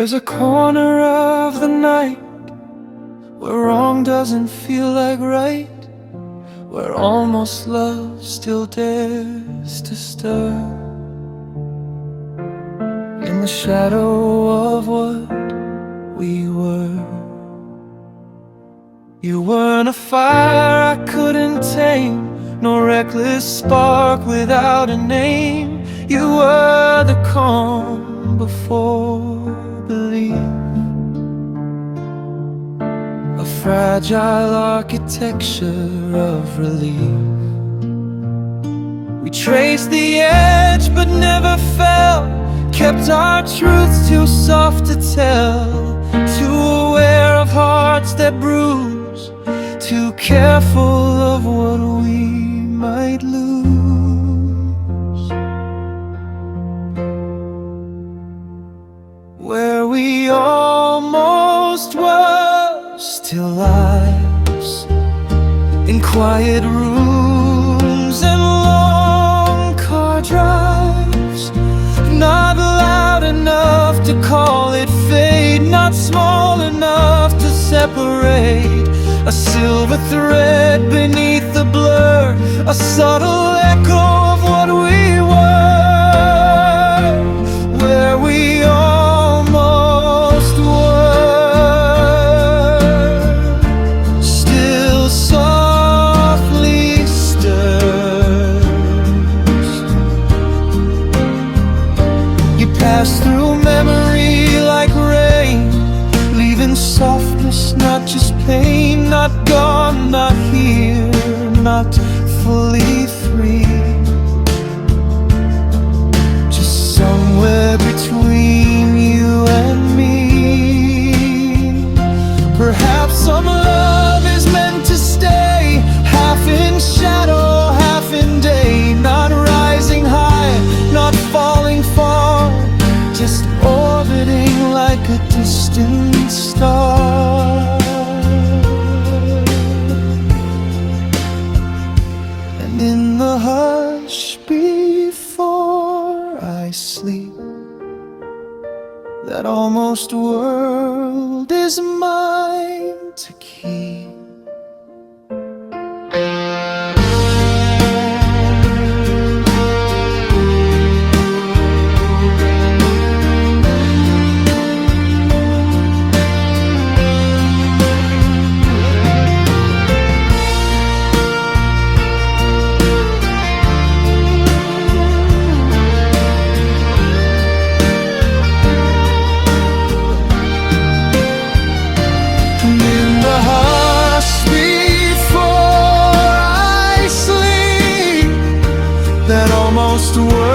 There's a corner of the night where wrong doesn't feel like right, where almost love still dares to stir. In the shadow of what we were. You weren't a fire I couldn't tame, no reckless spark without a name. You were the calm before belief, a fragile architecture of relief. We traced the edge but never fell, kept our truths too soft to tell, too aware of hearts that bruise, too careful of what we might lose. Where we almost were still lives, in quiet rooms and long car drives, not loud enough to call it fate, not small enough to separate. A silver thread beneath the blur, a subtle echo of what we were. Where we almost were, still softly stirs. You pass through memory like rain, leaving softness, not just pain. Not gone, not here, not fully free, just somewhere between you and me. Perhaps some love is meant to stay, half in shadow, half in day, not rising high, not falling far, just orbiting like a distant star. And in the hush before I sleep, that almost world is mine to keep. That almost world